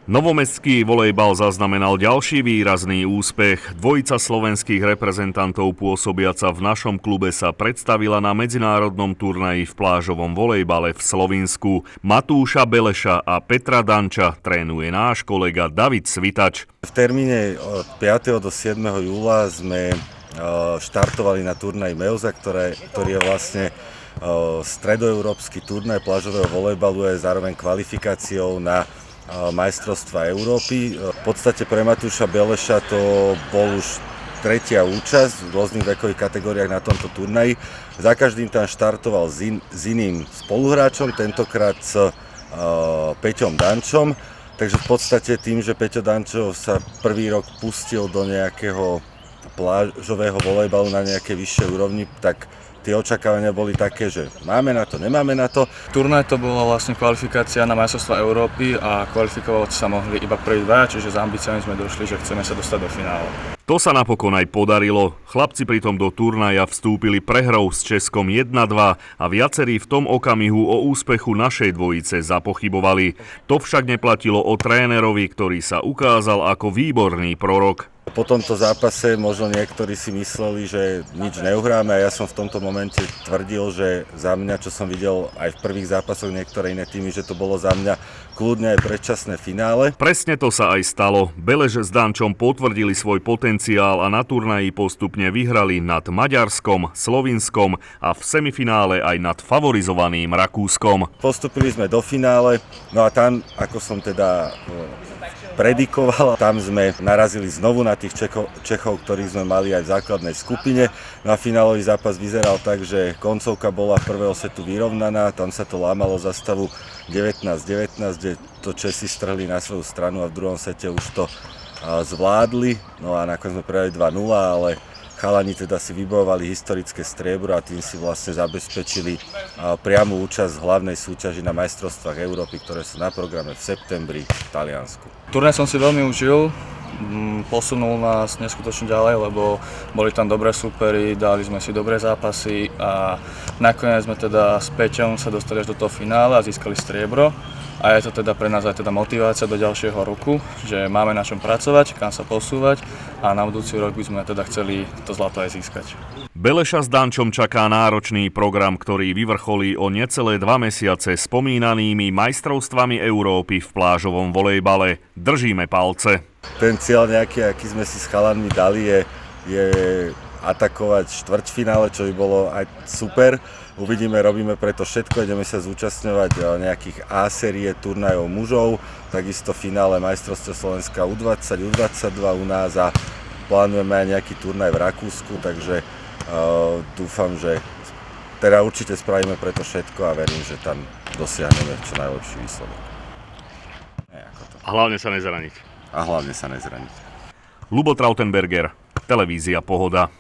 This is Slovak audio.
Novomestský volejbal zaznamenal ďalší výrazný úspech. Dvojica slovenských reprezentantov pôsobiaca v našom klube sa predstavila na medzinárodnom turnaji v plážovom volejbale v Slovinsku. Matúša Beleša a Petra Danča trénuje náš kolega David Svitač. V termíne od 5. do 7. júla sme štartovali na turnaj Meuza, ktorý je vlastne stredoeurópsky turnaj plážového volejbalu a je zároveň kvalifikáciou na majstrovstva Európy. V podstate pre Matúša Beleša to bol už tretia účasť v rôznych vekových kategóriách na tomto turnaji. Za každým tam štartoval s iným spoluhráčom, tentokrát s Peťom Dančom. Takže v podstate tým, že Peťo Dančo sa prvý rok pustil do nejakého plážového volejbalu na nejakej vyššej úrovni, tak tie očakávania boli také, že máme na to, nemáme na to. Turnaj to bola vlastne kvalifikácia na majstrovstvá Európy a kvalifikovať sa mohli iba prví dvaja, čiže s ambíciami sme došli, že chceme sa dostať do finále. To sa napokon aj podarilo. Chlapci pritom do turnaja vstúpili prehrou s Českom 1-2 a viacerí v tom okamihu o úspechu našej dvojice zapochybovali. To však neplatilo o trénerovi, ktorý sa ukázal ako výborný prorok. Po tomto zápase možno niektorí si mysleli, že nič neuhráme a ja som v tomto momente tvrdil, že za mňa, čo som videl aj v prvých zápasoch niektoré iné týmy, že to bolo za mňa kľudne aj predčasné finále. Presne to sa aj stalo. Beleš s Dančom potvrdili svoj potenciál a na turnaji postupne vyhrali nad Maďarskom, Slovinskom a v semifinále aj nad favorizovaným Rakúskom. Postupili sme do finále, no a tam, ako som teda predikoval, tam sme narazili znovu na tých Čechov, ktorých sme mali aj v základnej skupine. Na finálový zápas vyzeral tak, že koncovka bola prvého setu vyrovnaná, tam sa to lámalo za stavu 19-19, kde to Česi strhli na svoju stranu a v druhom sete už to zvládli. No a nakoniec sme prehrali 2-0, ale chalani teda si vybojovali historické striebro a tým si vlastne zabezpečili priamu účasť v hlavnej súťaži na majstrovstvách Európy, ktoré sú na programe v septembri v Taliansku. Turnaj som si veľmi užil, posunul nás neskutočne ďalej, lebo boli tam dobré súperi, dali sme si dobré zápasy a nakoniec sme teda s Peťom sa dostali až do toho finále a získali striebro. A je to teda pre nás aj teda motivácia do ďalšieho roku, že máme na čom pracovať, kam sa posúvať a na budúci rok by sme teda chceli to zlato aj získať. Beleša s Dančom čaká náročný program, ktorý vyvrcholí o necelé 2 mesiace spomínanými majstrovstvami Európy v plážovom volejbale. Držíme palce. Ten cieľ nejaký, aký sme si s chalanmi dali, je atakovať štvrťfinále, čo by bolo aj super. Uvidíme, robíme preto všetko, ideme sa zúčastňovať nejakých A série turnajov mužov, takisto finále majstrovstiev Slovenska U20, U22 u nás a plánujeme aj nejaký turnaj v Rakúsku, takže dúfam, že teda určite spravíme preto všetko a verím, že tam dosiahneme čo najlepší výsledok. A hlavne sa nezraniť. A hlavne sa nezraniť. Ľubo Trautenberger, televízia Pohoda.